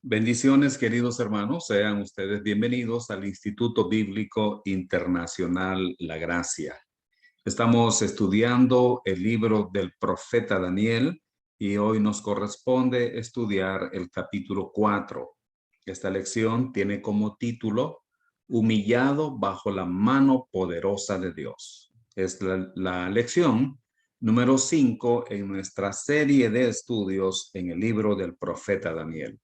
Bendiciones, queridos hermanos. Sean ustedes bienvenidos al Instituto Bíblico Internacional La Gracia. Estamos estudiando el libro del profeta Daniel y hoy nos corresponde estudiar el capítulo 4. Esta lección tiene como título Humillado bajo la mano poderosa de Dios. Es la lección número 5 en nuestra serie de estudios en el libro del profeta Daniel.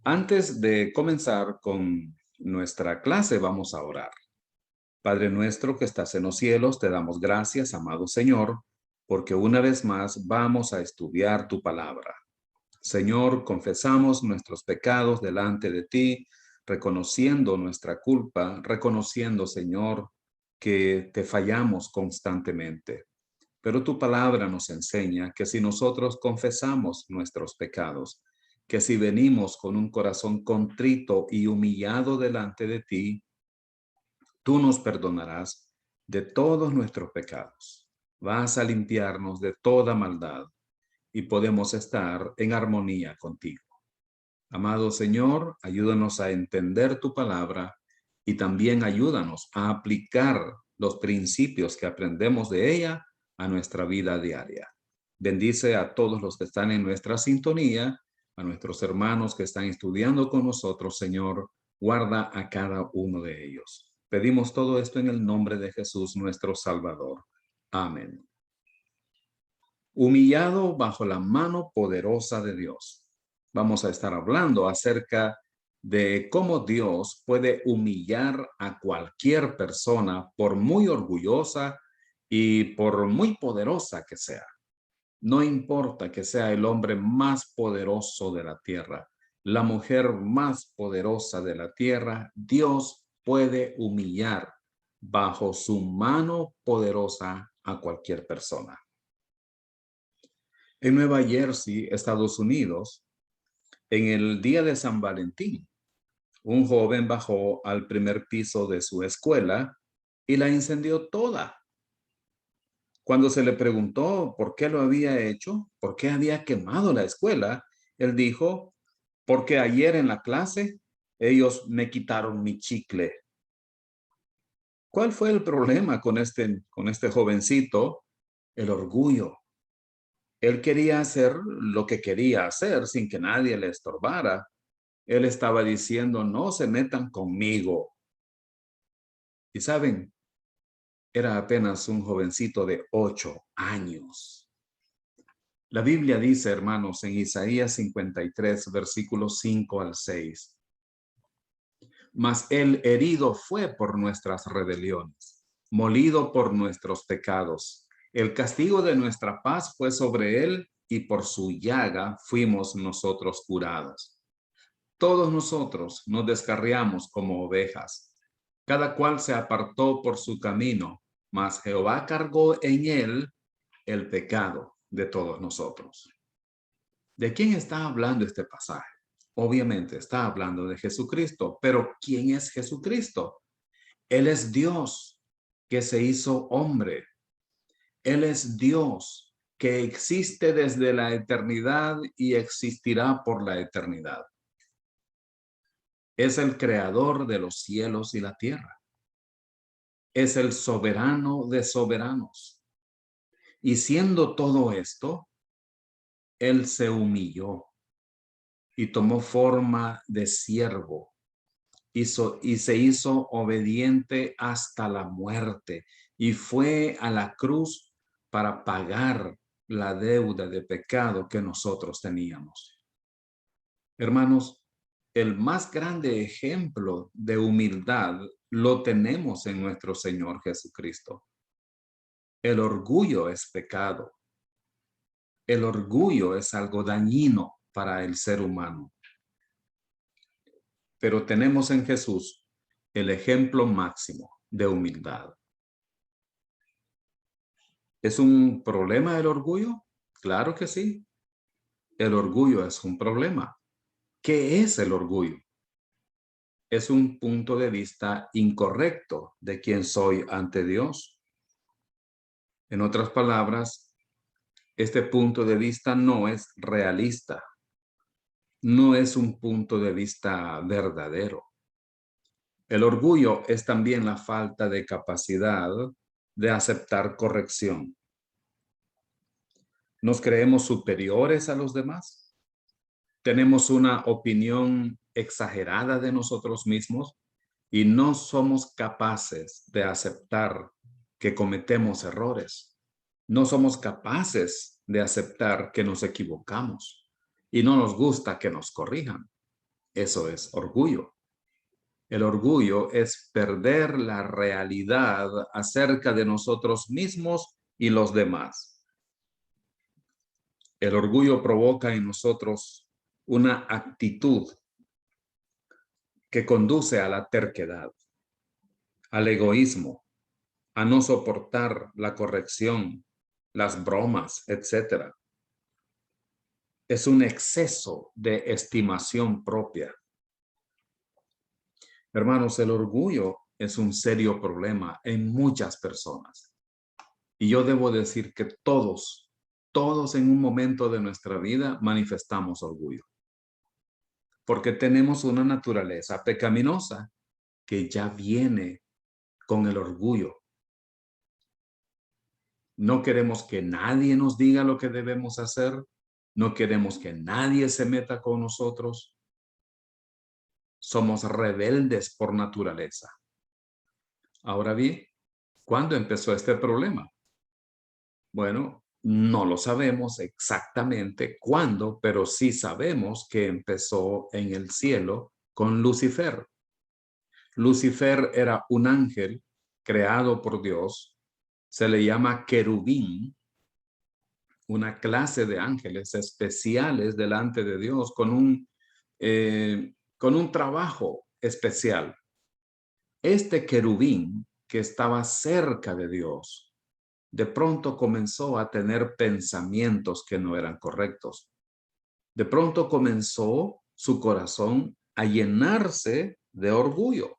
Antes de comenzar con nuestra clase, vamos a orar. Padre nuestro que estás en los cielos, te damos gracias, amado Señor, porque una vez más vamos a estudiar tu palabra. Señor, confesamos nuestros pecados delante de ti, reconociendo nuestra culpa, reconociendo, Señor, que te fallamos constantemente. Pero tu palabra nos enseña que si nosotros confesamos nuestros pecados, que si venimos con un corazón contrito y humillado delante de ti, tú nos perdonarás de todos nuestros pecados. Vas a limpiarnos de toda maldad y podemos estar en armonía contigo. Amado Señor, ayúdanos a entender tu palabra y también ayúdanos a aplicar los principios que aprendemos de ella a nuestra vida diaria. Bendice a todos los que están en nuestra sintonía, a nuestros hermanos que están estudiando con nosotros, Señor. Guarda a cada uno de ellos. Pedimos todo esto en el nombre de Jesús, nuestro Salvador. Amén. Humillado bajo la mano poderosa de Dios. Vamos a estar hablando acerca de cómo Dios puede humillar a cualquier persona por muy orgullosa y por muy poderosa que sea. No importa que sea el hombre más poderoso de la tierra, la mujer más poderosa de la tierra, Dios puede humillar bajo su mano poderosa a cualquier persona. En Nueva Jersey, Estados Unidos, en el día de San Valentín, un joven bajó al primer piso de su escuela y la incendió toda. Cuando se le preguntó por qué lo había hecho, por qué había quemado la escuela, él dijo, porque ayer en la clase ellos me quitaron mi chicle. ¿Cuál fue el problema con este jovencito? El orgullo. Él quería hacer lo que quería hacer sin que nadie le estorbara. Él estaba diciendo, no se metan conmigo. Y saben, era apenas un jovencito de 8 años. La Biblia dice, hermanos, en Isaías 53, versículos 5 al 6, mas el herido fue por nuestras rebeliones, molido por nuestros pecados. El castigo de nuestra paz fue sobre él y por su llaga fuimos nosotros curados. Todos nosotros nos descarriamos como ovejas. Cada cual se apartó por su camino, mas Jehová cargó en él el pecado de todos nosotros. ¿De quién está hablando este pasaje? Obviamente está hablando de Jesucristo, pero ¿quién es Jesucristo? Él es Dios que se hizo hombre. Él es Dios que existe desde la eternidad y existirá por la eternidad. Es el creador de los cielos y la tierra. Es el soberano de soberanos. Y siendo todo esto, Él se humilló y tomó forma de siervo y se hizo obediente hasta la muerte y fue a la cruz para pagar la deuda de pecado que nosotros teníamos. Hermanos, el más grande ejemplo de humildad lo tenemos en nuestro Señor Jesucristo. El orgullo es pecado. El orgullo es algo dañino para el ser humano. Pero tenemos en Jesús el ejemplo máximo de humildad. ¿Es un problema el orgullo? Claro que sí. El orgullo es un problema. ¿Qué es el orgullo? Es un punto de vista incorrecto de quién soy ante Dios. En otras palabras, este punto de vista no es realista. no es un punto de vista verdadero. El orgullo es también la falta de capacidad de aceptar corrección. ¿Nos creemos superiores a los demás? ¿Tenemos una opinión exagerada de nosotros mismos y no somos capaces de aceptar que cometemos errores? No somos capaces de aceptar que nos equivocamos y no nos gusta que nos corrijan. Eso es orgullo. El orgullo es perder la realidad acerca de nosotros mismos y los demás. El orgullo provoca en nosotros una actitud que conduce a la terquedad, al egoísmo, a no soportar la corrección, las bromas, etc. Es un exceso de estimación propia. Hermanos, el orgullo es un serio problema en muchas personas. Y yo debo decir que todos en un momento de nuestra vida manifestamos orgullo. Porque tenemos una naturaleza pecaminosa que ya viene con el orgullo. No queremos que nadie nos diga lo que debemos hacer. No queremos que nadie se meta con nosotros. Somos rebeldes por naturaleza. Ahora bien, ¿cuándo empezó este problema? Bueno, no lo sabemos exactamente cuándo, pero sí sabemos que empezó en el cielo con Lucifer. Lucifer era un ángel creado por Dios. Se le llama querubín, una clase de ángeles especiales delante de Dios con un trabajo especial. Este querubín que estaba cerca de Dios, de pronto comenzó a tener pensamientos que no eran correctos. De pronto comenzó su corazón a llenarse de orgullo.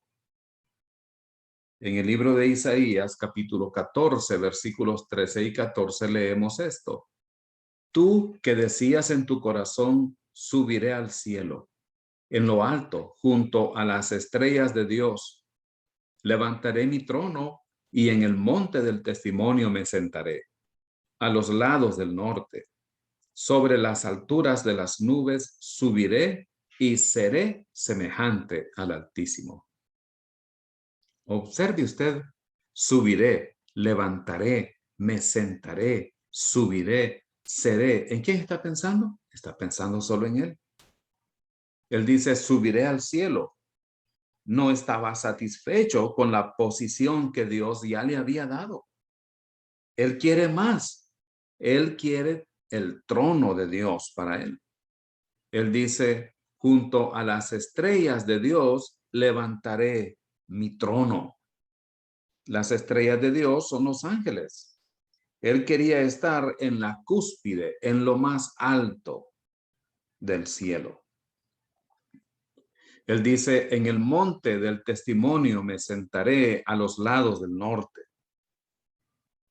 En el libro de Isaías, capítulo 14, versículos 13 y 14, leemos esto. Tú que decías en tu corazón, subiré al cielo, en lo alto, junto a las estrellas de Dios. Levantaré mi trono y en el monte del testimonio me sentaré, a los lados del norte. Sobre las alturas de las nubes subiré y seré semejante al Altísimo. Observe usted, subiré, levantaré, me sentaré, subiré, seré. ¿En quién está pensando? Está pensando solo en él. Él dice, subiré al cielo. No estaba satisfecho con la posición que Dios ya le había dado. Él quiere más. Él quiere el trono de Dios para él. Él dice, junto a las estrellas de Dios levantaré mi trono. Las estrellas de Dios son los ángeles. Él quería estar en la cúspide, en lo más alto del cielo. Él dice, en el monte del testimonio me sentaré a los lados del norte.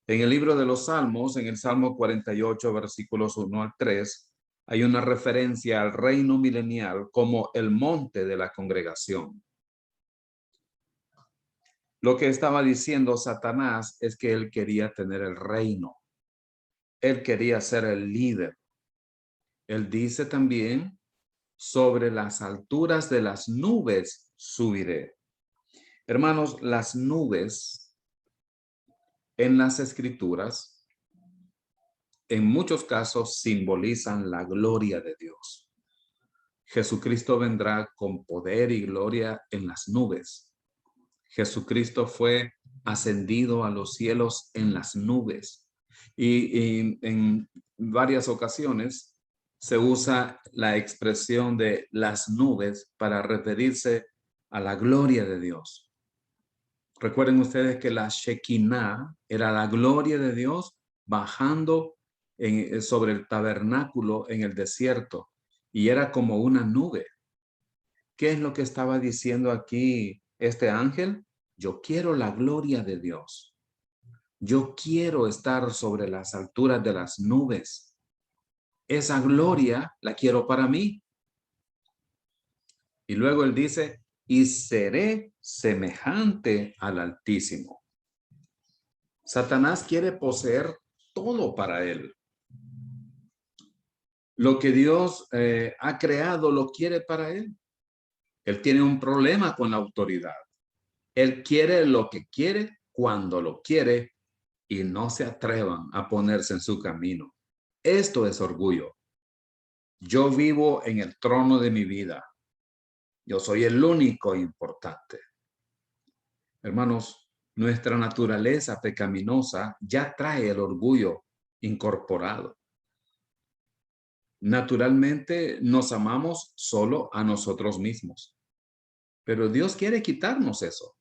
En el libro de los Salmos, en el Salmo 48, versículos 1 al 3, hay una referencia al reino milenial como el monte de la congregación. Lo que estaba diciendo Satanás es que él quería tener el reino. Él quería ser el líder. Él dice también, sobre las alturas de las nubes subiré. Hermanos, las nubes en las escrituras, en muchos casos simbolizan la gloria de Dios. Jesucristo vendrá con poder y gloria en las nubes. Jesucristo fue ascendido a los cielos en las nubes. Y en varias ocasiones se usa la expresión de las nubes para referirse a la gloria de Dios. Recuerden ustedes que la Shekinah era la gloria de Dios bajando sobre el tabernáculo en el desierto y era como una nube. ¿Qué es lo que estaba diciendo aquí este ángel? Yo quiero la gloria de Dios. Yo quiero estar sobre las alturas de las nubes. Esa gloria la quiero para mí. Y luego él dice, y seré semejante al Altísimo. Satanás quiere poseer todo para él. Lo que Dios ha creado lo quiere para él. Él tiene un problema con la autoridad. Él quiere lo que quiere cuando lo quiere y no se atrevan a ponerse en su camino. Esto es orgullo. Yo vivo en el trono de mi vida. Yo soy el único importante. Hermanos, nuestra naturaleza pecaminosa ya trae el orgullo incorporado. Naturalmente nos amamos solo a nosotros mismos, pero Dios quiere quitarnos eso.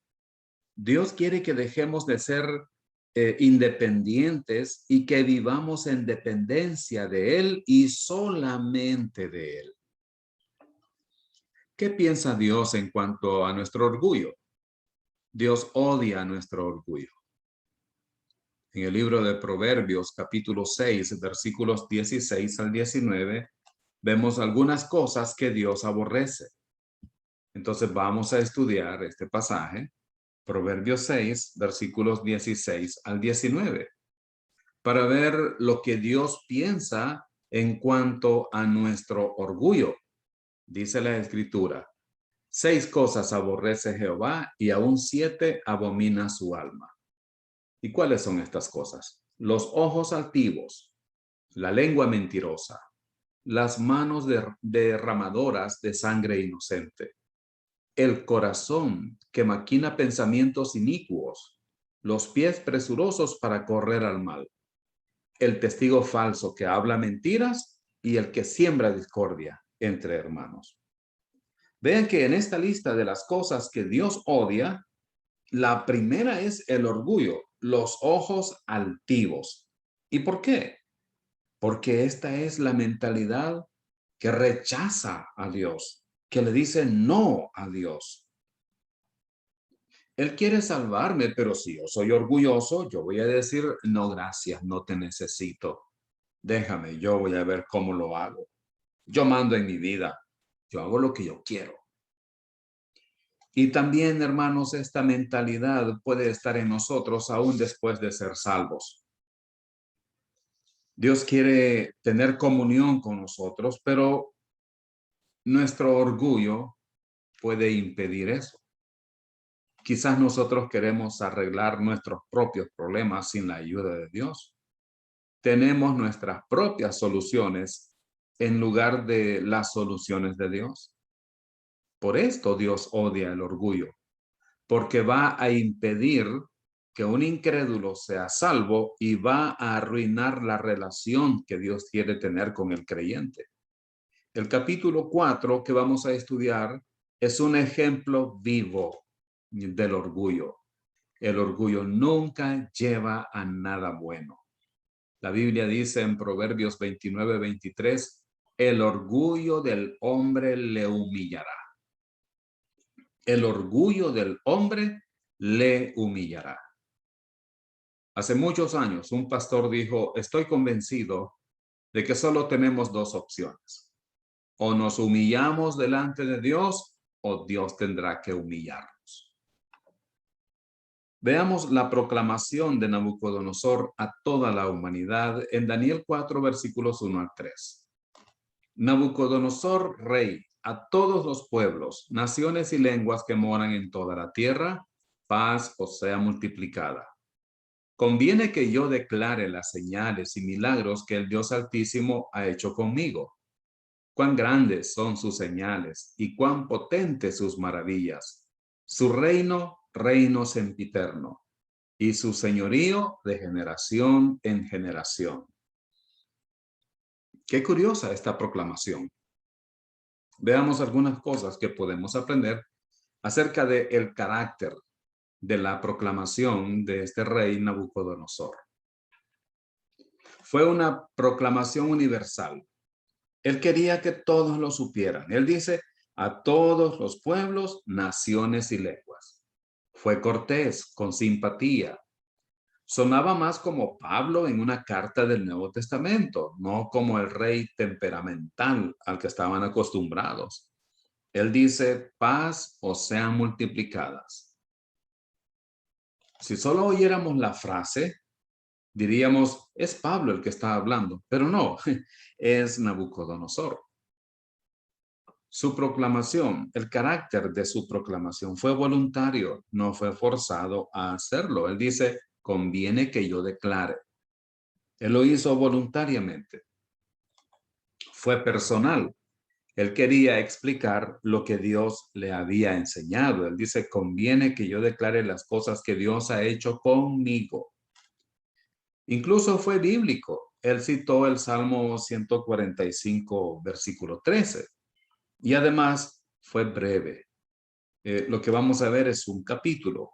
Dios quiere que dejemos de ser independientes y que vivamos en dependencia de Él y solamente de Él. ¿Qué piensa Dios en cuanto a nuestro orgullo? Dios odia nuestro orgullo. En el libro de Proverbios, capítulo 6, versículos 16 al 19, vemos algunas cosas que Dios aborrece. Entonces vamos a estudiar este pasaje, Proverbios 6, versículos 16 al 19, para ver lo que Dios piensa en cuanto a nuestro orgullo. Dice la Escritura, 6 cosas aborrece Jehová y aún 7 abomina su alma. ¿Y cuáles son estas cosas? Los ojos altivos, la lengua mentirosa, las manos derramadoras de sangre inocente, el corazón que maquina pensamientos inicuos, los pies presurosos para correr al mal, el testigo falso que habla mentiras y el que siembra discordia entre hermanos. Vean que en esta lista de las cosas que Dios odia, la primera es el orgullo, los ojos altivos. ¿Y por qué? Porque esta es la mentalidad que rechaza a Dios, que le dice no a Dios. Él quiere salvarme, pero si yo soy orgulloso, yo voy a decir, no, gracias, no te necesito. Déjame, yo voy a ver cómo lo hago. Yo mando en mi vida. Yo hago lo que yo quiero. Y también, hermanos, esta mentalidad puede estar en nosotros aún después de ser salvos. Dios quiere tener comunión con nosotros, pero nuestro orgullo puede impedir eso. Quizás nosotros queremos arreglar nuestros propios problemas sin la ayuda de Dios. Tenemos nuestras propias soluciones en lugar de las soluciones de Dios. Por esto Dios odia el orgullo, porque va a impedir que un incrédulo sea salvo y va a arruinar la relación que Dios quiere tener con el creyente. El capítulo 4 que vamos a estudiar es un ejemplo vivo del orgullo. El orgullo nunca lleva a nada bueno. La Biblia dice en Proverbios 29-23, el orgullo del hombre le humillará. El orgullo del hombre le humillará. Hace muchos años, un pastor dijo, estoy convencido de que solo tenemos 2 opciones. O nos humillamos delante de Dios o Dios tendrá que humillarnos. Veamos la proclamación de Nabucodonosor a toda la humanidad en Daniel 4, versículos 1 al 3. Nabucodonosor, rey, a todos los pueblos, naciones y lenguas que moran en toda la tierra, paz os sea multiplicada. Conviene que yo declare las señales y milagros que el Dios Altísimo ha hecho conmigo. Cuán grandes son sus señales y cuán potentes sus maravillas. Su reino, reino sempiterno, y su señorío de generación en generación. Qué curiosa esta proclamación. Veamos algunas cosas que podemos aprender acerca del carácter de la proclamación de este rey Nabucodonosor. Fue una proclamación universal. Él quería que todos lo supieran. Él dice a todos los pueblos, naciones y lenguas. Fue cortés, con simpatía. Sonaba más como Pablo en una carta del Nuevo Testamento, no como el rey temperamental al que estaban acostumbrados. Él dice, paz os sean multiplicadas. Si solo oyéramos la frase, diríamos, es Pablo el que está hablando, pero no, es Nabucodonosor. Su proclamación, el carácter de su proclamación fue voluntario, no fue forzado a hacerlo. Él dice, conviene que yo declare. Él lo hizo voluntariamente. Fue personal. Él quería explicar lo que Dios le había enseñado. Él dice, conviene que yo declare las cosas que Dios ha hecho conmigo. Incluso fue bíblico. Él citó el Salmo 145, versículo 13. Y además fue breve. Lo que vamos a ver es un capítulo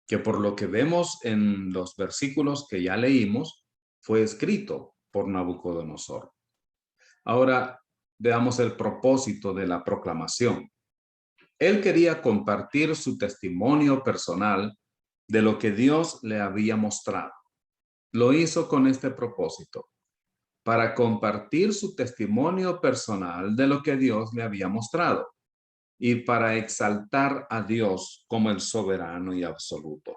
que por lo que vemos en los versículos que ya leímos, fue escrito por Nabucodonosor. Ahora veamos el propósito de la proclamación. Él quería compartir su testimonio personal de lo que Dios le había mostrado. Lo hizo con este propósito, para compartir su testimonio personal de lo que Dios le había mostrado y para exaltar a Dios como el soberano y absoluto.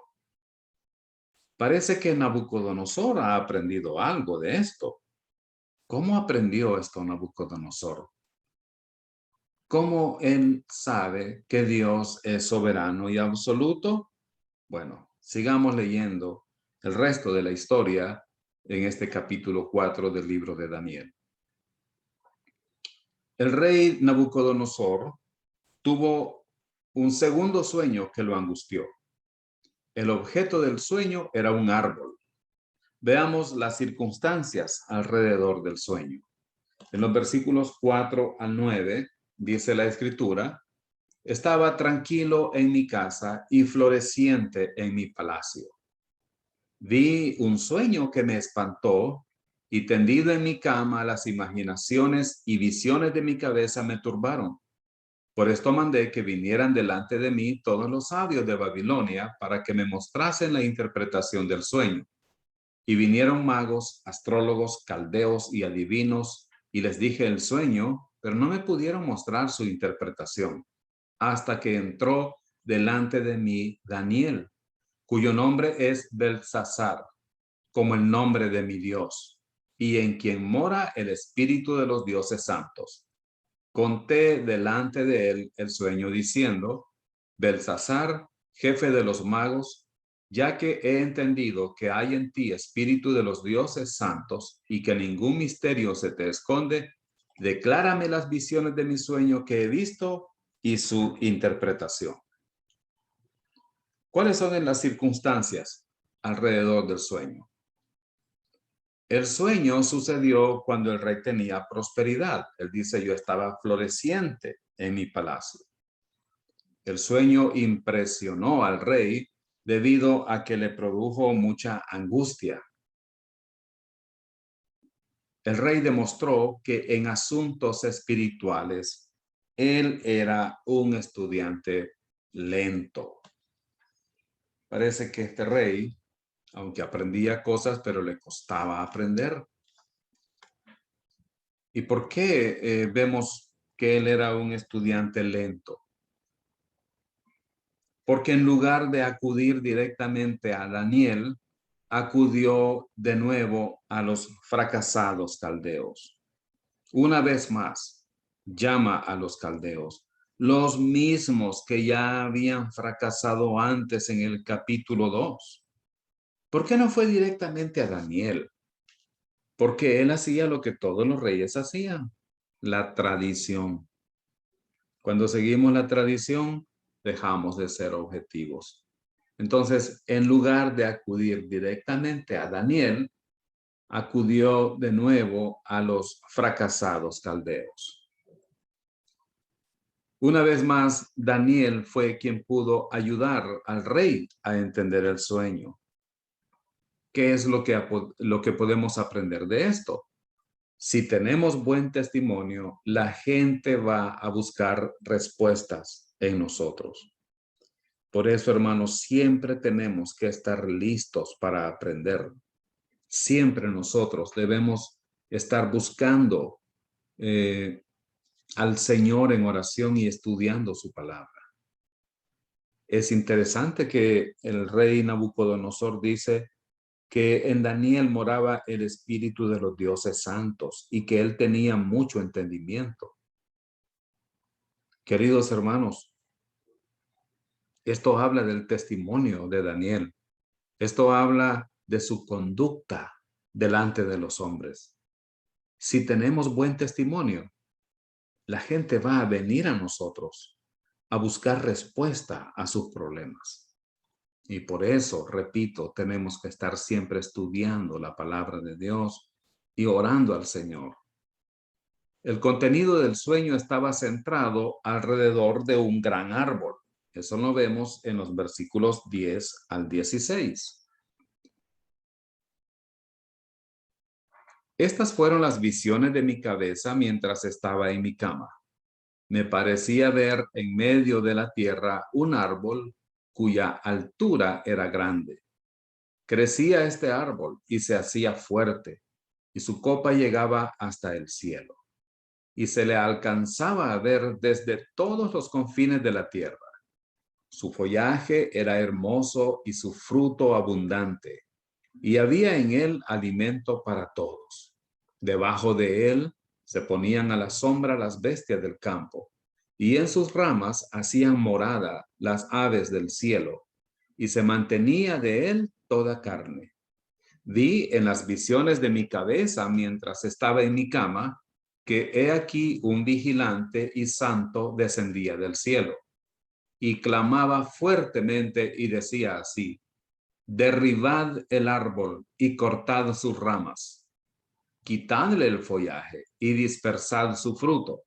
Parece que Nabucodonosor ha aprendido algo de esto. ¿Cómo aprendió esto Nabucodonosor? ¿Cómo él sabe que Dios es soberano y absoluto? Bueno, sigamos leyendo el resto de la historia en este capítulo 4 del libro de Daniel. El rey Nabucodonosor tuvo un segundo sueño que lo angustió. El objeto del sueño era un árbol. Veamos las circunstancias alrededor del sueño. En los versículos 4 al 9 dice la escritura, estaba tranquilo en mi casa y floreciente en mi palacio. Vi un sueño que me espantó y tendido en mi cama las imaginaciones y visiones de mi cabeza me turbaron. Por esto mandé que vinieran delante de mí todos los sabios de Babilonia para que me mostrasen la interpretación del sueño. Y vinieron magos, astrólogos, caldeos y adivinos, y les dije el sueño, pero no me pudieron mostrar su interpretación, hasta que entró delante de mí Daniel, cuyo nombre es Beltsasar, como el nombre de mi Dios, y en quien mora el espíritu de los dioses santos. Conté delante de él el sueño diciendo, Beltsasar, jefe de los magos, ya que he entendido que hay en ti espíritu de los dioses santos y que ningún misterio se te esconde, declárame las visiones de mi sueño que he visto y su interpretación. ¿Cuáles son las circunstancias alrededor del sueño? El sueño sucedió cuando el rey tenía prosperidad. Él dice, yo estaba floreciente en mi palacio. El sueño impresionó al rey debido a que le produjo mucha angustia. El rey demostró que en asuntos espirituales él era un estudiante lento. Parece que este rey, aunque aprendía cosas, pero le costaba aprender. ¿Y por qué vemos que él era un estudiante lento? Porque en lugar de acudir directamente a Daniel, acudió de nuevo a los fracasados caldeos. Una vez más, llama a los caldeos, los mismos que ya habían fracasado antes en el capítulo 2. ¿Por qué no fue directamente a Daniel? Porque él hacía lo que todos los reyes hacían, la tradición. Cuando seguimos la tradición, dejamos de ser objetivos. Entonces, en lugar de acudir directamente a Daniel, acudió de nuevo a los fracasados caldeos. Una vez más, Daniel fue quien pudo ayudar al rey a entender el sueño. ¿Qué es lo que podemos aprender de esto? Si tenemos buen testimonio, la gente va a buscar respuestas en nosotros. Por eso, hermanos, siempre tenemos que estar listos para aprender. Siempre nosotros debemos estar buscando al Señor en oración y estudiando su palabra. Es interesante que el rey Nabucodonosor dice que en Daniel moraba el espíritu de los dioses santos y que él tenía mucho entendimiento. Queridos hermanos, esto habla del testimonio de Daniel. Esto habla de su conducta delante de los hombres. Si tenemos buen testimonio, la gente va a venir a nosotros a buscar respuesta a sus problemas. Y por eso, repito, tenemos que estar siempre estudiando la palabra de Dios y orando al Señor. El contenido del sueño estaba centrado alrededor de un gran árbol. Eso lo vemos en los versículos 10 al 16. Estas fueron las visiones de mi cabeza mientras estaba en mi cama. Me parecía ver en medio de la tierra un árbol cuya altura era grande. Crecía este árbol y se hacía fuerte, y su copa llegaba hasta el cielo, y se le alcanzaba a ver desde todos los confines de la tierra. Su follaje era hermoso y su fruto abundante, y había en él alimento para todos. Debajo de él se ponían a la sombra las bestias del campo, y en sus ramas hacían morada las aves del cielo, y se mantenía de él toda carne. Vi en las visiones de mi cabeza mientras estaba en mi cama, que he aquí un vigilante y santo descendía del cielo, y clamaba fuertemente y decía así: derribad el árbol y cortad sus ramas, quitadle el follaje y dispersad su fruto.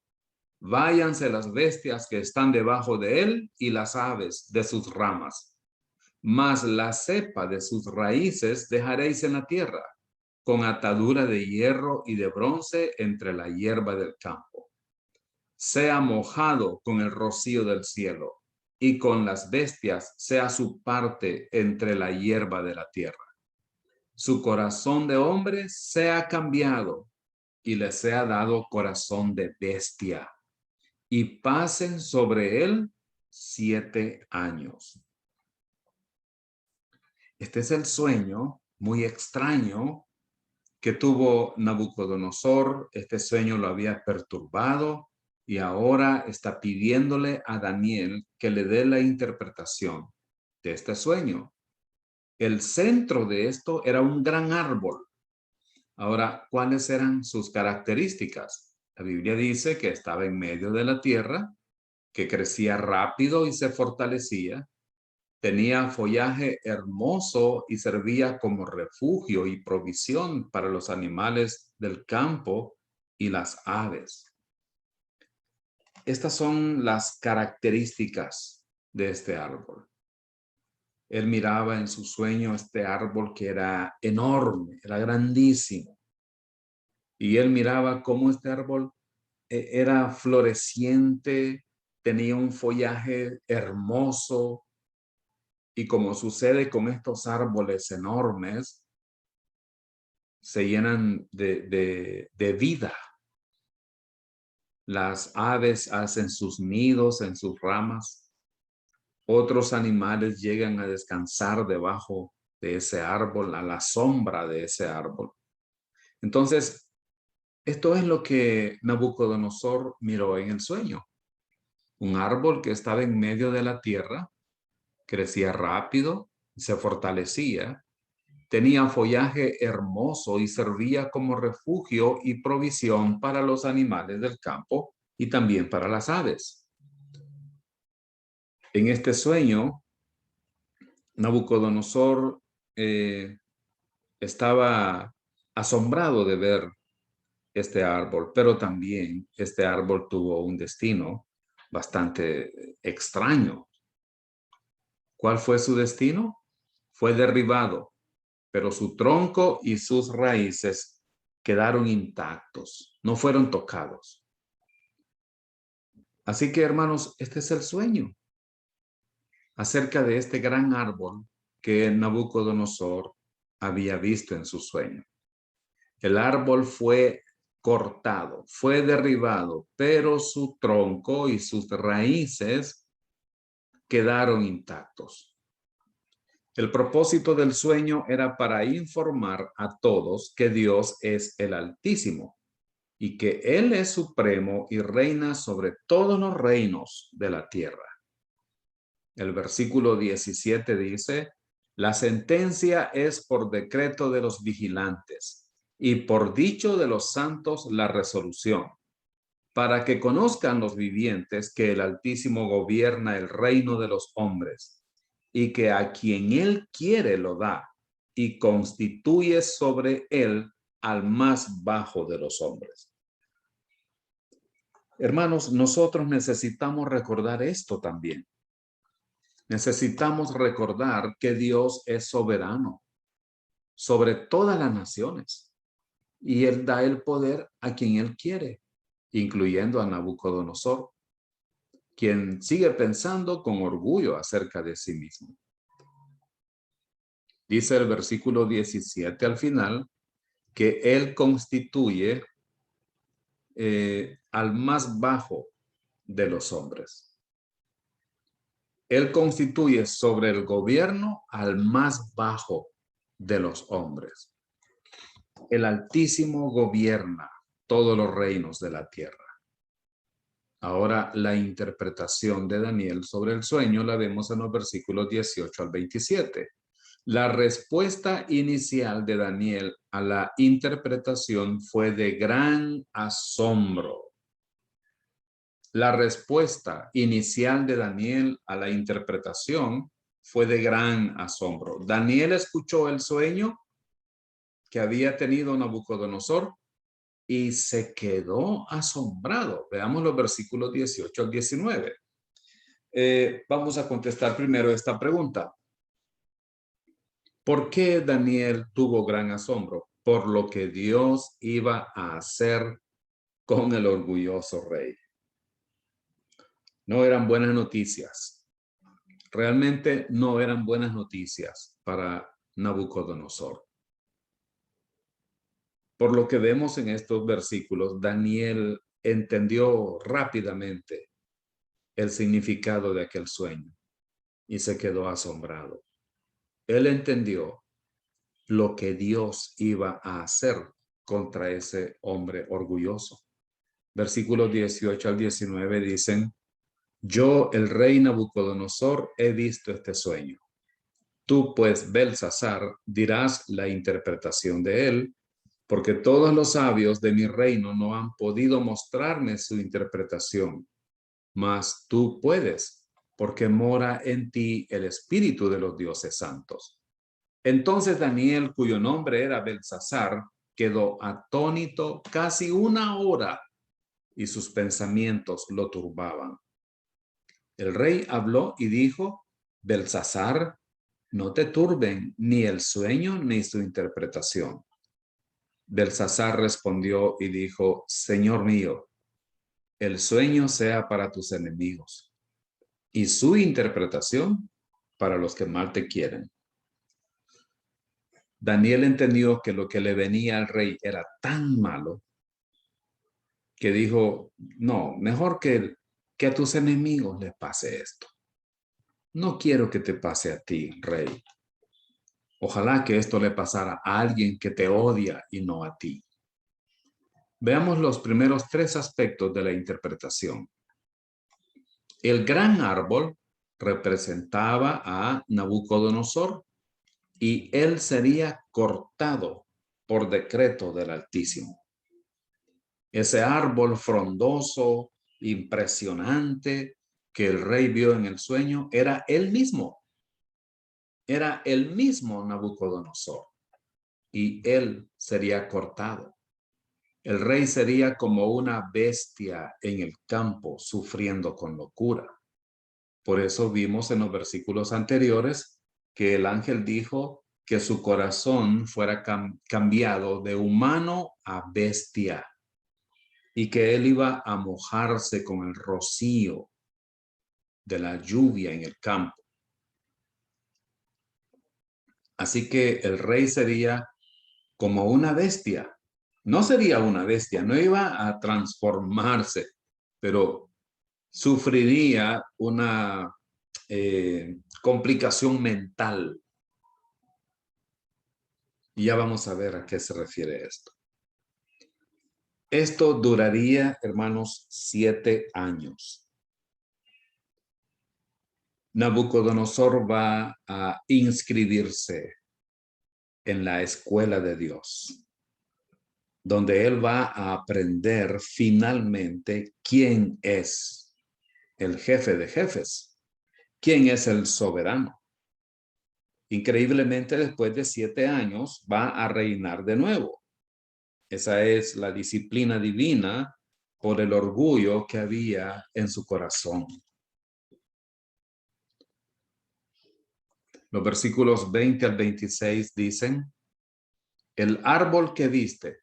Váyanse las bestias que están debajo de él y las aves de sus ramas. Mas la cepa de sus raíces dejaréis en la tierra, con atadura de hierro y de bronce entre la hierba del campo. Sea mojado con el rocío del cielo, y con las bestias sea su parte entre la hierba de la tierra. Su corazón de hombre sea cambiado, y le sea dado corazón de bestia, y pasen sobre él 7 años. Este es el sueño muy extraño que tuvo Nabucodonosor. Este sueño lo había perturbado y ahora está pidiéndole a Daniel que le dé la interpretación de este sueño. El centro de esto era un gran árbol. Ahora, ¿cuáles eran sus características? La Biblia dice que estaba en medio de la tierra, que crecía rápido y se fortalecía. Tenía follaje hermoso y servía como refugio y provisión para los animales del campo y las aves. Estas son las características de este árbol. Él miraba en su sueño este árbol que era enorme, era grandísimo. Y él miraba cómo este árbol era floreciente, tenía un follaje hermoso. Y como sucede con estos árboles enormes, se llenan de vida. Las aves hacen sus nidos en sus ramas. Otros animales llegan a descansar debajo de ese árbol, a la sombra de ese árbol. Entonces, esto es lo que Nabucodonosor miró en el sueño. Un árbol que estaba en medio de la tierra, crecía rápido, se fortalecía. Tenía follaje hermoso y servía como refugio y provisión para los animales del campo y también para las aves. En este sueño, Nabucodonosor estaba asombrado de ver este árbol, pero también este árbol tuvo un destino bastante extraño. ¿Cuál fue su destino? Fue derribado, pero su tronco y sus raíces quedaron intactos, no fueron tocados. Así que, hermanos, este es el sueño acerca de este gran árbol que Nabucodonosor había visto en su sueño. El árbol fue cortado, fue derribado, pero su tronco y sus raíces quedaron intactos. El propósito del sueño era para informar a todos que Dios es el Altísimo y que Él es supremo y reina sobre todos los reinos de la tierra. El versículo 17 dice: la sentencia es por decreto de los vigilantes y por dicho de los santos la resolución, para que conozcan los vivientes que el Altísimo gobierna el reino de los hombres y que a quien Él quiere lo da y constituye sobre él al más bajo de los hombres. Hermanos, nosotros necesitamos recordar esto también. Necesitamos recordar que Dios es soberano sobre todas las naciones y Él da el poder a quien Él quiere, incluyendo a Nabucodonosor, quien sigue pensando con orgullo acerca de sí mismo. Dice el versículo 17 al final que Él constituye al más bajo de los hombres. Él constituye sobre el gobierno al más bajo de los hombres. El Altísimo gobierna todos los reinos de la tierra. Ahora, la interpretación de Daniel sobre el sueño la vemos en los versículos 18 al 27. La respuesta inicial de Daniel a la interpretación fue de gran asombro. La respuesta inicial de Daniel a la interpretación fue de gran asombro. Daniel escuchó el sueño que había tenido Nabucodonosor y se quedó asombrado. Veamos los versículos 18 al 19. Vamos a contestar primero esta pregunta. ¿Por qué Daniel tuvo gran asombro? Por lo que Dios iba a hacer con el orgulloso rey. No eran buenas noticias. Realmente no eran buenas noticias para Nabucodonosor. Por lo que vemos en estos versículos, Daniel entendió rápidamente el significado de aquel sueño y se quedó asombrado. Él entendió lo que Dios iba a hacer contra ese hombre orgulloso. Versículos 18 al 19 dicen: yo, el rey Nabucodonosor, he visto este sueño. Tú, pues, Belsasar, dirás la interpretación de él, porque todos los sabios de mi reino no han podido mostrarme su interpretación. Mas tú puedes, porque mora en ti el espíritu de los dioses santos. Entonces Daniel, cuyo nombre era Belsasar, quedó atónito casi una hora y sus pensamientos lo turbaban. El rey habló y dijo: Belsasar, no te turben ni el sueño ni su interpretación. Belsasar respondió y dijo: Señor mío, el sueño sea para tus enemigos y su interpretación para los que mal te quieren. Daniel entendió que lo que le venía al rey era tan malo que dijo: no, mejor que a tus enemigos les pase esto. No quiero que te pase a ti, rey. Ojalá que esto le pasara a alguien que te odia y no a ti. Veamos los primeros tres aspectos de la interpretación. El gran árbol representaba a Nabucodonosor y él sería cortado por decreto del Altísimo. Ese árbol frondoso, impresionante, que el rey vio en el sueño, era él mismo. Era el mismo Nabucodonosor y él sería cortado. El rey sería como una bestia en el campo sufriendo con locura. Por eso vimos en los versículos anteriores que el ángel dijo que su corazón fuera cambiado de humano a bestia y que él iba a mojarse con el rocío de la lluvia en el campo. Así que el rey sería como una bestia No sería una bestia, no iba a transformarse, pero sufriría una complicación mental. Y ya vamos a ver a qué se refiere esto. Esto duraría, hermanos, 7 años. Nabucodonosor va a inscribirse en la escuela de Dios, donde él va a aprender finalmente quién es el jefe de jefes, quién es el soberano. Increíblemente, después de 7 años, va a reinar de nuevo. Esa es la disciplina divina por el orgullo que había en su corazón. Los versículos 20 al 26 dicen: el árbol que viste,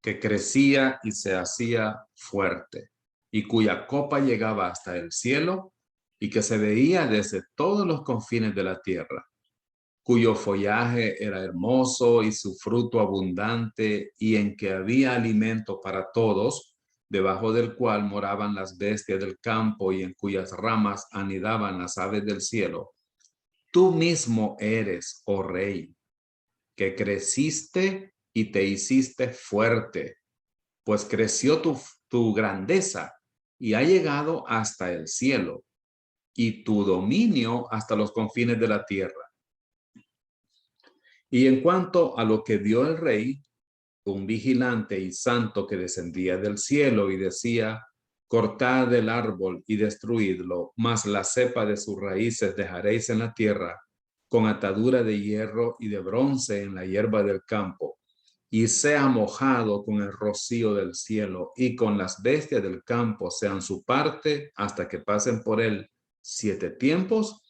que crecía y se hacía fuerte, y cuya copa llegaba hasta el cielo, y que se veía desde todos los confines de la tierra, cuyo follaje era hermoso y su fruto abundante, y en que había alimento para todos, debajo del cual moraban las bestias del campo y en cuyas ramas anidaban las aves del cielo. Tú mismo eres, oh rey, que creciste y te hiciste fuerte, pues creció tu grandeza y ha llegado hasta el cielo, y tu dominio hasta los confines de la tierra. Y en cuanto a lo que vio el rey, un vigilante y santo que descendía del cielo y decía: cortad el árbol y destruidlo, mas la cepa de sus raíces dejaréis en la tierra, con atadura de hierro y de bronce en la hierba del campo, y sea mojado con el rocío del cielo, y con las bestias del campo sean su parte hasta que pasen por él 7 tiempos.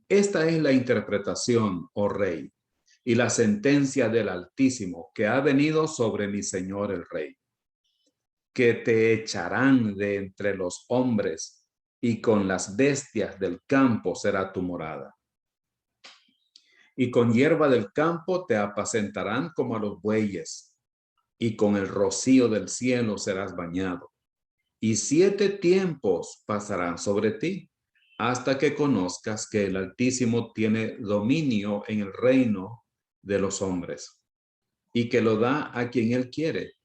Esta es la interpretación, oh rey, y la sentencia del Altísimo que ha venido sobre mi señor el rey, que te echarán de entre los hombres, y con las bestias del campo será tu morada. Y con hierba del campo te apacentarán como a los bueyes, y con el rocío del cielo serás bañado. Y 7 tiempos pasarán sobre ti, hasta que conozcas que el Altísimo tiene dominio en el reino de los hombres, y que lo da a quien él quiere.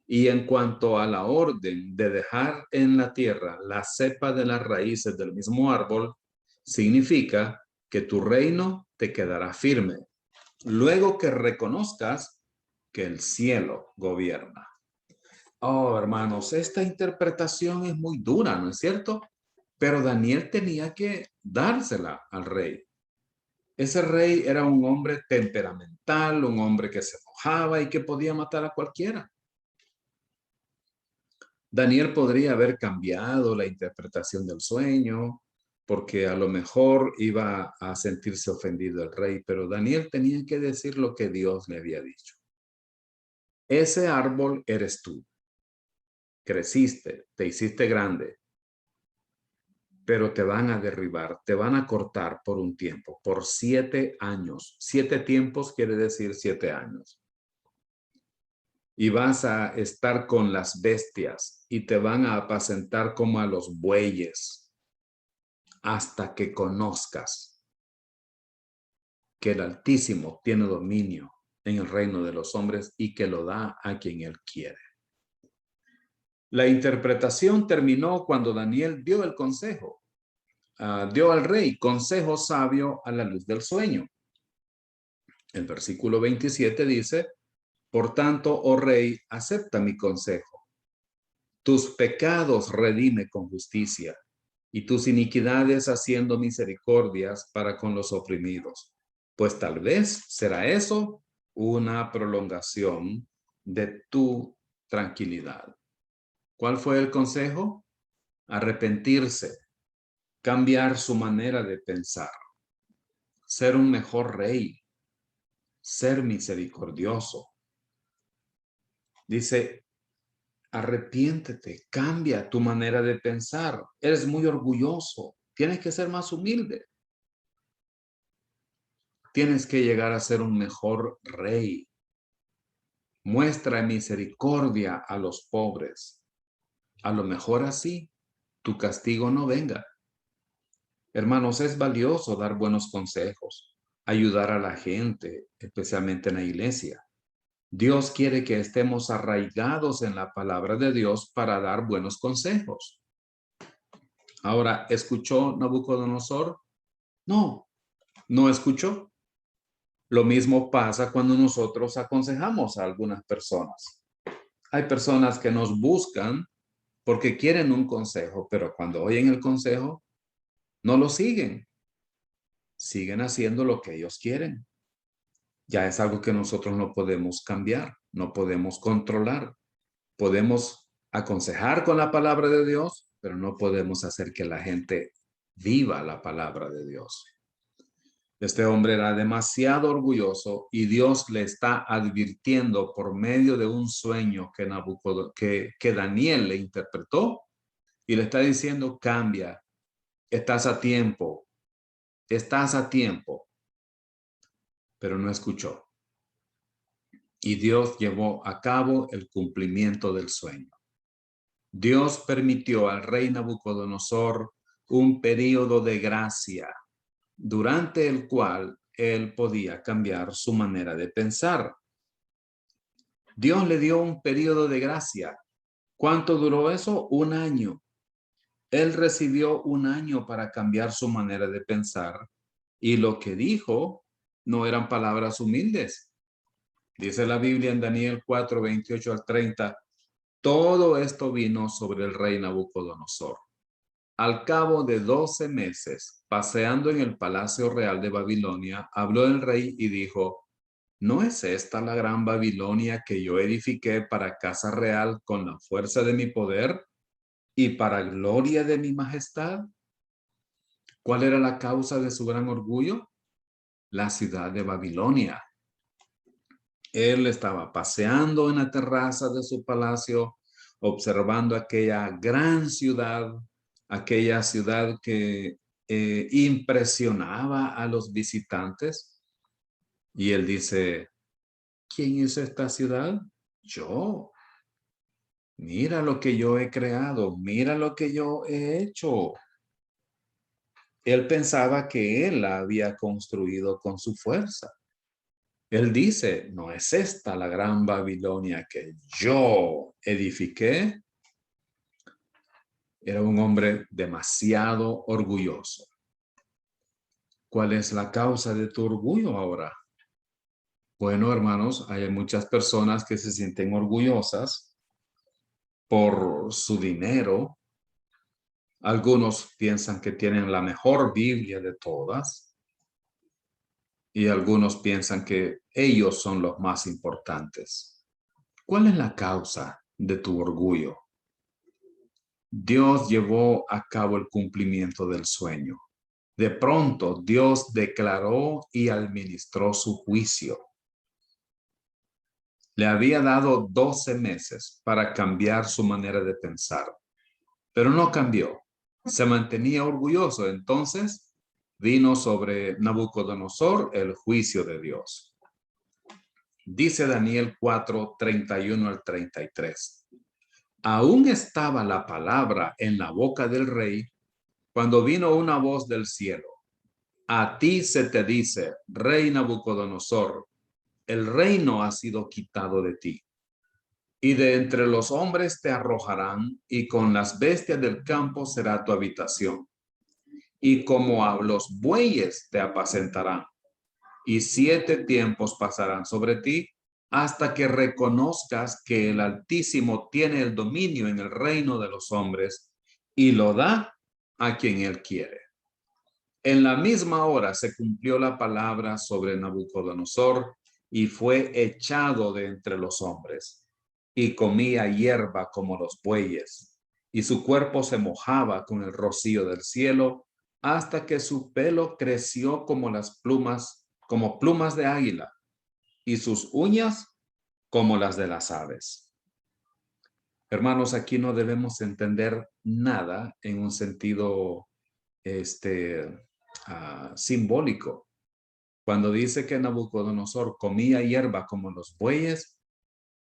Y en cuanto a la orden de dejar en la tierra la cepa de las raíces del mismo árbol, significa que tu reino te quedará firme, luego que reconozcas que el cielo gobierna. Oh, hermanos, esta interpretación es muy dura, ¿no es cierto? Pero Daniel tenía que dársela al rey. Ese rey era un hombre temperamental, un hombre que se enojaba y que podía matar a cualquiera. Daniel podría haber cambiado la interpretación del sueño, porque a lo mejor iba a sentirse ofendido el rey, pero Daniel tenía que decir lo que Dios le había dicho. Ese árbol eres tú. Creciste, te hiciste grande, pero te van a derribar, te van a cortar por un tiempo, por 7 años. 7 tiempos quiere decir 7 años. Y vas a estar con las bestias y te van a apacentar como a los bueyes, hasta que conozcas que el Altísimo tiene dominio en el reino de los hombres y que lo da a quien él quiere. La interpretación terminó cuando Daniel dio el consejo. Dio al rey consejo sabio a la luz del sueño. El versículo 27 dice: por tanto, oh rey, acepta mi consejo. Tus pecados redime con justicia, y tus iniquidades haciendo misericordias para con los oprimidos. Pues tal vez será eso una prolongación de tu tranquilidad. ¿Cuál fue el consejo? Arrepentirse, cambiar su manera de pensar, ser un mejor rey, ser misericordioso. Dice: arrepiéntete, cambia tu manera de pensar. Eres muy orgulloso, tienes que ser más humilde. Tienes que llegar a ser un mejor rey. Muestra misericordia a los pobres. A lo mejor así tu castigo no venga. Hermanos, es valioso dar buenos consejos, ayudar a la gente, especialmente en la iglesia. Dios quiere que estemos arraigados en la palabra de Dios para dar buenos consejos. Ahora, ¿escuchó Nabucodonosor? No, no escuchó. Lo mismo pasa cuando nosotros aconsejamos a algunas personas. Hay personas que nos buscan porque quieren un consejo, pero cuando oyen el consejo, no lo siguen. Siguen haciendo lo que ellos quieren. Ya es algo que nosotros no podemos cambiar, no podemos controlar. Podemos aconsejar con la palabra de Dios, pero no podemos hacer que la gente viva la palabra de Dios. Este hombre era demasiado orgulloso y Dios le está advirtiendo por medio de un sueño que Daniel le interpretó y le está diciendo, cambia, estás a tiempo, pero no escuchó. Y Dios llevó a cabo el cumplimiento del sueño. Dios permitió al rey Nabucodonosor un período de gracia durante el cual él podía cambiar su manera de pensar. Dios le dio un período de gracia. ¿Cuánto duró eso? 1 año. Él recibió 1 año para cambiar su manera de pensar y lo que dijo no eran palabras humildes. Dice la Biblia en Daniel 4, 28 al 30, todo esto vino sobre el rey Nabucodonosor. Al cabo de 12 meses, paseando en el palacio real de Babilonia, habló el rey y dijo, ¿no es esta la gran Babilonia que yo edifiqué para casa real con la fuerza de mi poder y para gloria de mi majestad? ¿Cuál era la causa de su gran orgullo? La ciudad de Babilonia. Él estaba paseando en la terraza de su palacio, observando aquella ciudad que impresionaba a los visitantes. Y él dice, ¿quién hizo esta ciudad? Yo. Mira lo que yo he creado, mira lo que yo he hecho. Él pensaba que él la había construido con su fuerza. Él dice, ¿no es esta la gran Babilonia que yo edifiqué? Era un hombre demasiado orgulloso. ¿Cuál es la causa de tu orgullo ahora? Bueno, hermanos, hay muchas personas que se sienten orgullosas por su dinero. Algunos piensan que tienen la mejor Biblia de todas y algunos piensan que ellos son los más importantes. ¿Cuál es la causa de tu orgullo? Dios llevó a cabo el cumplimiento del sueño. De pronto, Dios declaró y administró su juicio. Le había dado 12 meses para cambiar su manera de pensar, pero no cambió. Se mantenía orgulloso. Entonces, vino sobre Nabucodonosor el juicio de Dios. Dice Daniel 4, 31 al 33. Aún estaba la palabra en la boca del rey cuando vino una voz del cielo. A ti se te dice, rey Nabucodonosor, el reino ha sido quitado de ti. Y de entre los hombres te arrojarán, y con las bestias del campo será tu habitación. Y como a los bueyes te apacentarán. Y 7 tiempos pasarán sobre ti, hasta que reconozcas que el Altísimo tiene el dominio en el reino de los hombres, y lo da a quien él quiere. En la misma hora se cumplió la palabra sobre Nabucodonosor y fue echado de entre los hombres y comía hierba como los bueyes y su cuerpo se mojaba con el rocío del cielo hasta que su pelo creció como plumas de águila y sus uñas como las de las aves. Hermanos, aquí no debemos entender nada en un sentido simbólico. Cuando dice que Nabucodonosor comía hierba como los bueyes,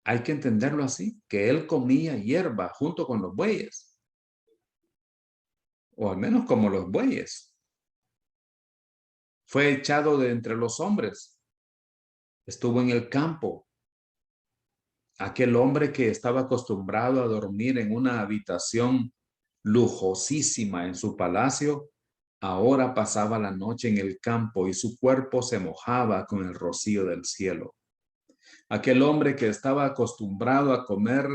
Hay que entenderlo así, que él comía hierba junto con los bueyes, o al menos como los bueyes. Fue echado de entre los hombres, estuvo en el campo. Aquel hombre que estaba acostumbrado a dormir en una habitación lujosísima en su palacio, ahora pasaba la noche en el campo y su cuerpo se mojaba con el rocío del cielo. Aquel hombre que estaba acostumbrado a comer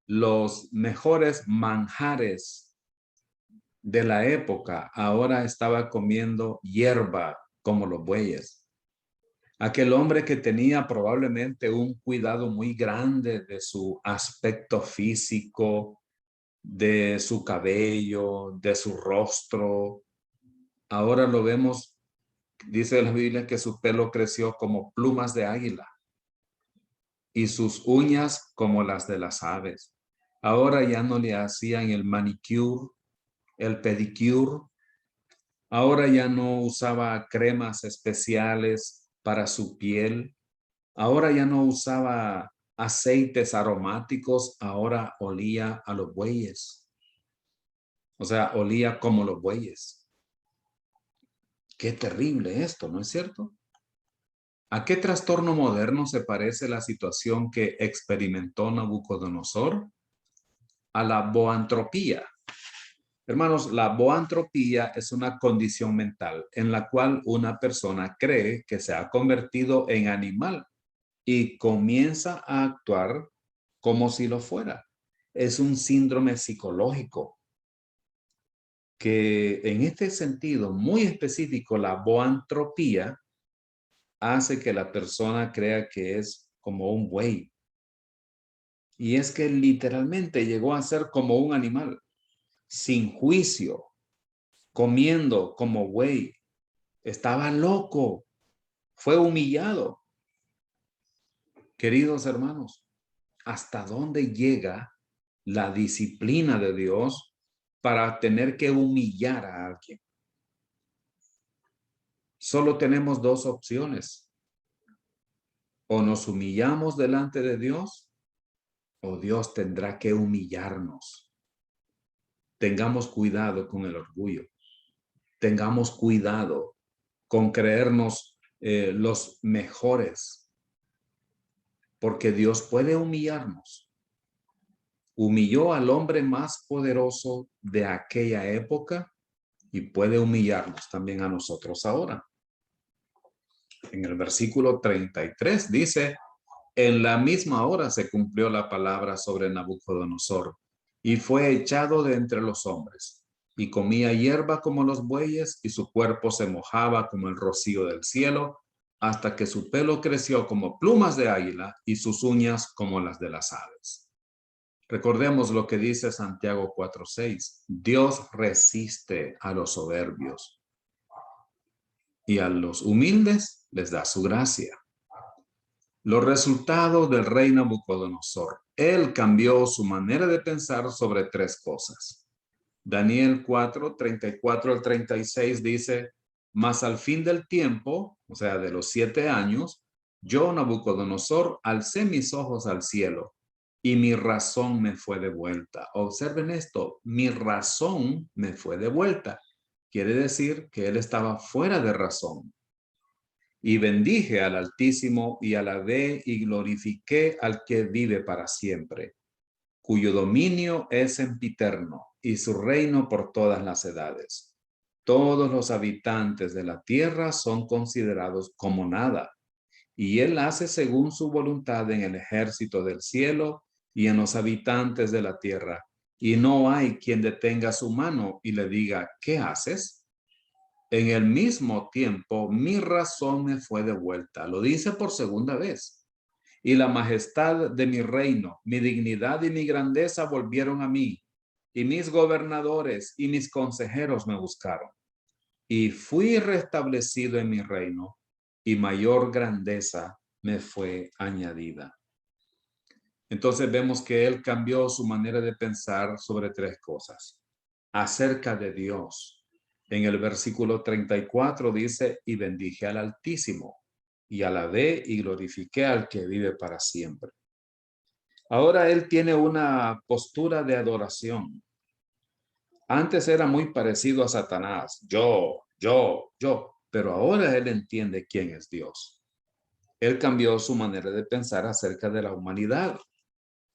los mejores manjares de la época, ahora estaba comiendo hierba como los bueyes. Aquel hombre que tenía probablemente un cuidado muy grande de su aspecto físico, de su cabello, de su rostro. Ahora lo vemos, dice la Biblia, que su pelo creció como plumas de águila y sus uñas como las de las aves. Ahora ya no le hacían el manicure, el pedicure. Ahora ya no usaba cremas especiales para su piel. Ahora ya no usaba aceites aromáticos. Ahora olía a los bueyes. O sea, olía como los bueyes. Qué terrible esto, ¿no es cierto? ¿A qué trastorno moderno se parece la situación que experimentó Nabucodonosor? A la boantropía. Hermanos, la boantropía es una condición mental en la cual una persona cree que se ha convertido en animal y comienza a actuar como si lo fuera. Es un síndrome psicológico que en este sentido muy específico, la boantropía hace que la persona crea que es como un buey. Y es que literalmente llegó a ser como un animal, sin juicio, comiendo como buey. Estaba loco, fue humillado. Queridos hermanos, ¿hasta dónde llega la disciplina de Dios para tener que humillar a alguien? Solo tenemos dos opciones. O nos humillamos delante de Dios, o Dios tendrá que humillarnos. Tengamos cuidado con el orgullo. Tengamos cuidado con creernos los mejores, porque Dios puede humillarnos. Humilló al hombre más poderoso de aquella época y puede humillarnos también a nosotros ahora. En el versículo 33 dice, en la misma hora se cumplió la palabra sobre Nabucodonosor y fue echado de entre los hombres y comía hierba como los bueyes y su cuerpo se mojaba como el rocío del cielo hasta que su pelo creció como plumas de águila y sus uñas como las de las aves. Recordemos lo que dice Santiago 4:6. Dios resiste a los soberbios y a los humildes les da su gracia. Los resultados del rey Nabucodonosor. Él cambió su manera de pensar sobre tres cosas. Daniel 4:34 al 36 dice, mas al fin del tiempo, o sea, de los 7 años, yo, Nabucodonosor, alcé mis ojos al cielo y mi razón me fue devuelta. Observen esto, mi razón me fue devuelta. Quiere decir que él estaba fuera de razón. Y bendije al Altísimo y alabé y glorifiqué al que vive para siempre, cuyo dominio es sempiterno y su reino por todas las edades. Todos los habitantes de la tierra son considerados como nada, y él hace según su voluntad en el ejército del cielo y en los habitantes de la tierra, y no hay quien detenga su mano y le diga, ¿qué haces? En el mismo tiempo, mi razón me fue devuelta. Lo dice por segunda vez. Y la majestad de mi reino, mi dignidad y mi grandeza volvieron a mí. Y mis gobernadores y mis consejeros me buscaron. Y fui restablecido en mi reino, y mayor grandeza me fue añadida. Entonces vemos que él cambió su manera de pensar sobre tres cosas. Acerca de Dios. En el versículo 34 dice, y bendije al Altísimo, y alabé y glorifiqué al que vive para siempre. Ahora él tiene una postura de adoración. Antes era muy parecido a Satanás. Yo. Pero ahora él entiende quién es Dios. Él cambió su manera de pensar acerca de la humanidad.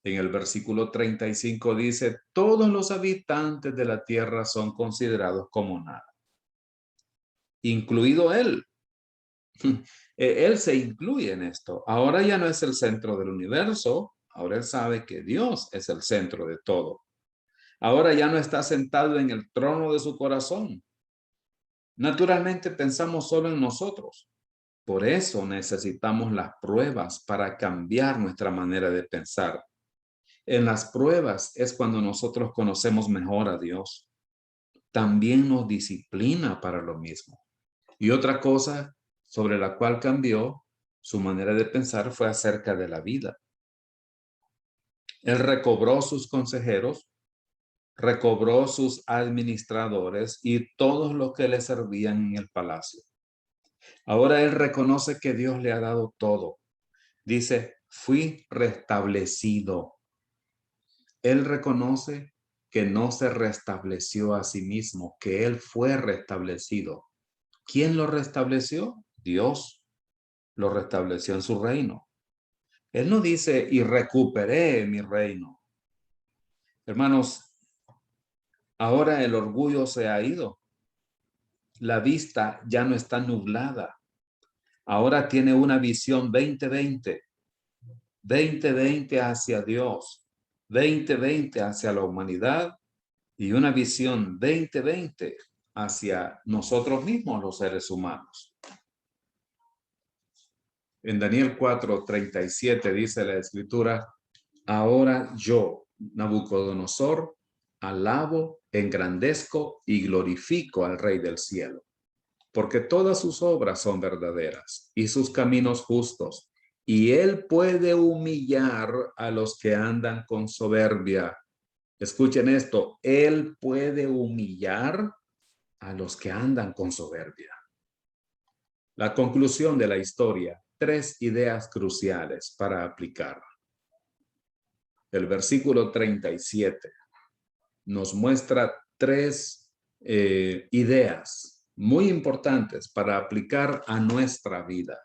En el versículo 35 dice, todos los habitantes de la tierra son considerados como nada, incluido él. Él se incluye en esto. Ahora ya no es el centro del universo. Ahora él sabe que Dios es el centro de todo. Ahora ya no está sentado en el trono de su corazón. Naturalmente pensamos solo en nosotros. Por eso necesitamos las pruebas para cambiar nuestra manera de pensar. En las pruebas es cuando nosotros conocemos mejor a Dios. También nos disciplina para lo mismo. Y otra cosa sobre la cual cambió su manera de pensar fue acerca de la vida. Él recobró sus consejeros, recobró sus administradores y todos los que le servían en el palacio. Ahora él reconoce que Dios le ha dado todo. Dice, fui restablecido. Él reconoce que no se restableció a sí mismo, que él fue restablecido. ¿Quién lo restableció? Dios lo restableció en su reino. Él no dice, y recuperé mi reino. Hermanos, ahora el orgullo se ha ido. La vista ya no está nublada. Ahora tiene una visión 2020. 2020 hacia Dios. 2020 hacia la humanidad. Y una visión 2020 hacia nosotros mismos, los seres humanos. En Daniel 4:37 dice la escritura, ahora yo, Nabucodonosor, alabo, engrandezco y glorifico al Rey del cielo, porque todas sus obras son verdaderas y sus caminos justos, y él puede humillar a los que andan con soberbia. Escuchen esto, él puede humillar a los que andan con soberbia. La conclusión de la historia, 3 ideas cruciales para aplicar. El versículo 37 nos muestra 3 ideas muy importantes para aplicar a nuestra vida.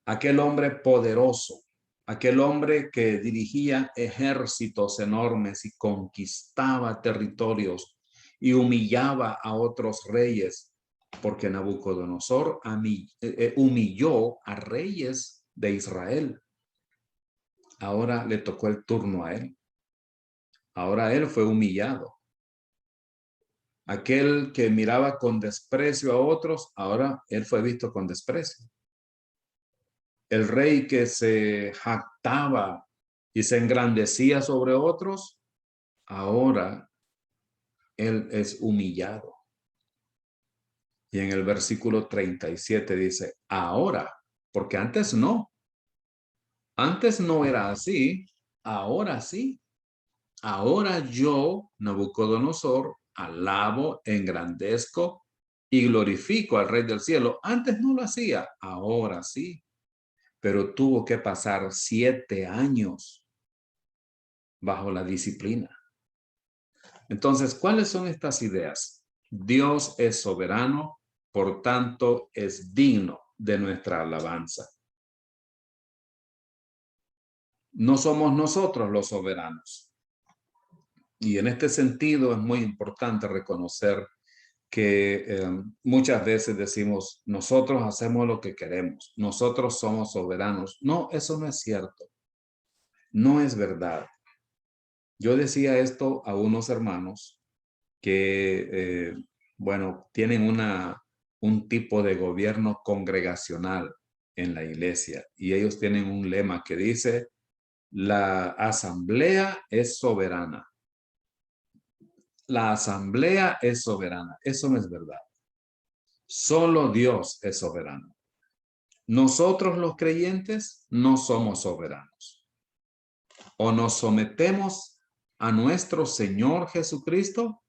Aquel hombre poderoso, aquel hombre que dirigía ejércitos enormes y conquistaba territorios y humillaba a otros reyes, porque Nabucodonosor humilló a reyes de Israel. Ahora le tocó el turno a él. Ahora él fue humillado. Aquel que miraba con desprecio a otros, ahora él fue visto con desprecio. El rey que se jactaba y se engrandecía sobre otros, ahora él es humillado. Y en el versículo 37 dice, ahora, porque antes no era así, ahora sí. Ahora yo, Nabucodonosor, alabo, engrandezco y glorifico al Rey del cielo. Antes no lo hacía, ahora sí. Pero tuvo que pasar 7 años bajo la disciplina. Entonces, ¿cuáles son estas ideas? Dios es soberano, por tanto, es digno de nuestra alabanza. No somos nosotros los soberanos. Y en este sentido es muy importante reconocer que muchas veces decimos, nosotros hacemos lo que queremos, nosotros somos soberanos. No, eso no es cierto. No es verdad. Yo decía esto a unos hermanos que, bueno, tienen un tipo de gobierno congregacional en la iglesia y ellos tienen un lema que dice, la asamblea es soberana. La asamblea es soberana. Eso no es verdad. Solo Dios es soberano. Nosotros los creyentes no somos soberanos. O nos sometemos a nuestro Señor Jesucristo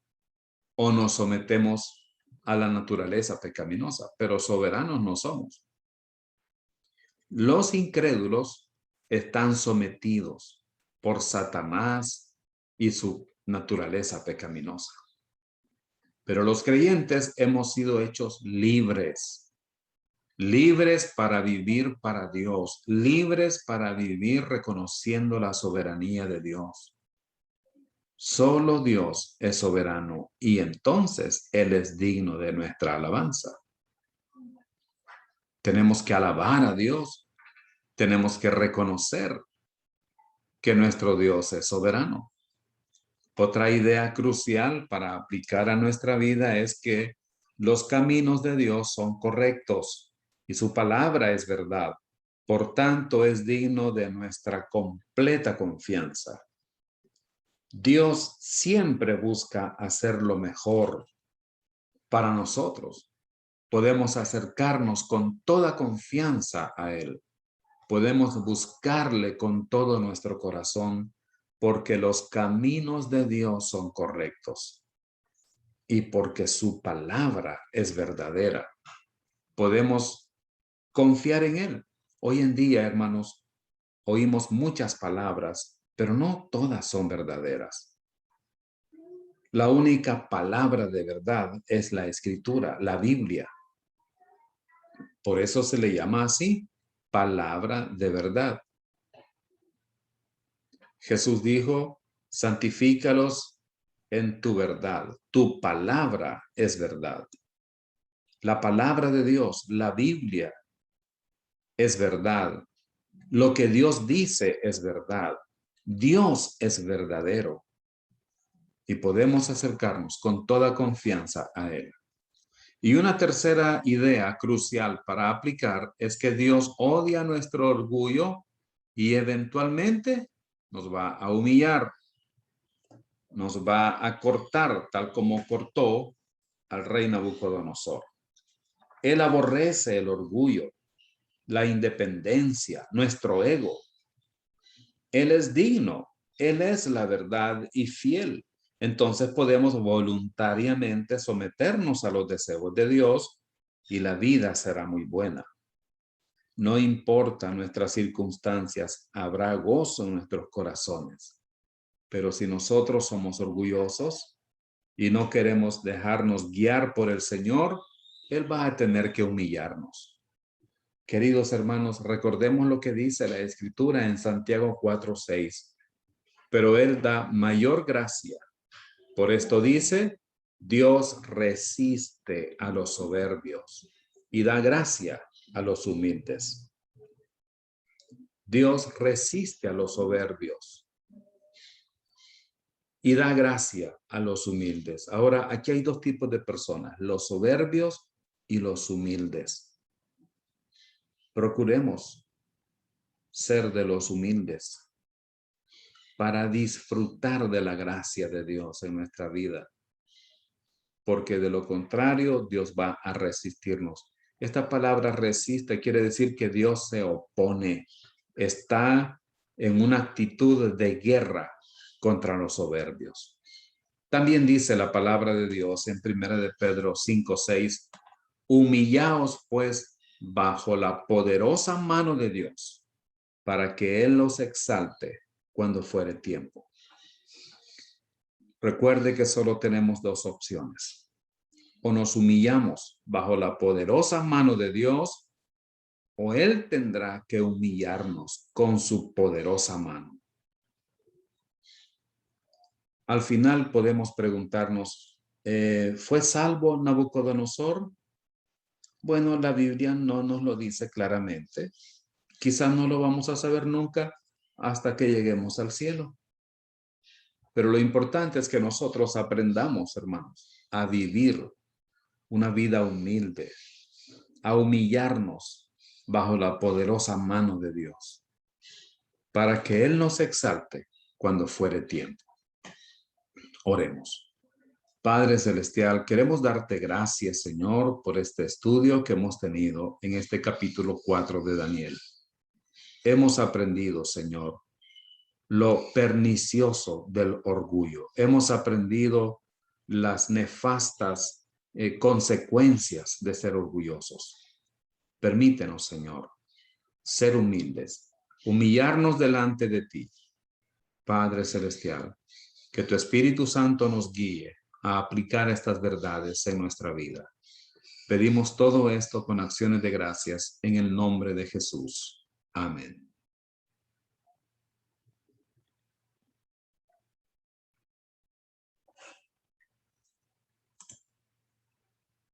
o nos sometemos a la naturaleza pecaminosa, pero soberanos no somos. Los incrédulos están sometidos por Satanás y su naturaleza pecaminosa. Pero los creyentes hemos sido hechos libres, libres para vivir para Dios, libres para vivir reconociendo la soberanía de Dios. Solo Dios es soberano y entonces Él es digno de nuestra alabanza. Tenemos que alabar a Dios, tenemos que reconocer que nuestro Dios es soberano. Otra idea crucial para aplicar a nuestra vida es que los caminos de Dios son correctos y su palabra es verdad. Por tanto, es digno de nuestra completa confianza. Dios siempre busca hacer lo mejor para nosotros. Podemos acercarnos con toda confianza a Él. Podemos buscarle con todo nuestro corazón porque los caminos de Dios son correctos y porque su palabra es verdadera. Podemos confiar en Él. Hoy en día, hermanos, oímos muchas palabras, pero no todas son verdaderas. La única palabra de verdad es la Escritura, la Biblia. Por eso se le llama así, palabra de verdad. Jesús dijo, santifícalos en tu verdad. Tu palabra es verdad. La palabra de Dios, la Biblia, es verdad. Lo que Dios dice es verdad. Dios es verdadero. Y podemos acercarnos con toda confianza a Él. Y una tercera idea crucial para aplicar es que Dios odia nuestro orgullo y eventualmente nos va a humillar, nos va a cortar tal como cortó al rey Nabucodonosor. Él aborrece el orgullo, la independencia, nuestro ego. Él es digno, Él es la verdad y fiel. Entonces podemos voluntariamente someternos a los deseos de Dios y la vida será muy buena. No importa nuestras circunstancias, habrá gozo en nuestros corazones. Pero si nosotros somos orgullosos y no queremos dejarnos guiar por el Señor, Él va a tener que humillarnos. Queridos hermanos, recordemos lo que dice la Escritura en Santiago 4:6. Pero Él da mayor gracia. Por esto dice, Dios resiste a los soberbios y da gracia a los humildes. Dios resiste a los soberbios y da gracia a los humildes. Ahora, aquí hay dos tipos de personas, los soberbios y los humildes. Procuremos ser de los humildes para disfrutar de la gracia de Dios en nuestra vida. Porque de lo contrario, Dios va a resistirnos. Esta palabra resiste quiere decir que Dios se opone, está en una actitud de guerra contra los soberbios. También dice la palabra de Dios en 1 de Pedro 5:6, humillaos pues bajo la poderosa mano de Dios, para que Él los exalte cuando fuere tiempo. Recuerde que solo tenemos dos opciones. O nos humillamos bajo la poderosa mano de Dios, o Él tendrá que humillarnos con su poderosa mano. Al final podemos preguntarnos, ¿fue salvo Nabucodonosor? Bueno, la Biblia no nos lo dice claramente. Quizás no lo vamos a saber nunca hasta que lleguemos al cielo. Pero lo importante es que nosotros aprendamos, hermanos, a vivir una vida humilde, a humillarnos bajo la poderosa mano de Dios, para que Él nos exalte cuando fuere tiempo. Oremos. Padre Celestial, queremos darte gracias, Señor, por este estudio que hemos tenido en este capítulo 4 de Daniel. Hemos aprendido, Señor, lo pernicioso del orgullo. Hemos aprendido las nefastas consecuencias de ser orgullosos. Permítenos, Señor, ser humildes humillarnos delante de ti, Padre Celestial, que tu Espíritu Santo nos guíe a aplicar estas verdades en nuestra vida. Pedimos todo esto con acciones de gracias en el nombre de Jesús. Amén.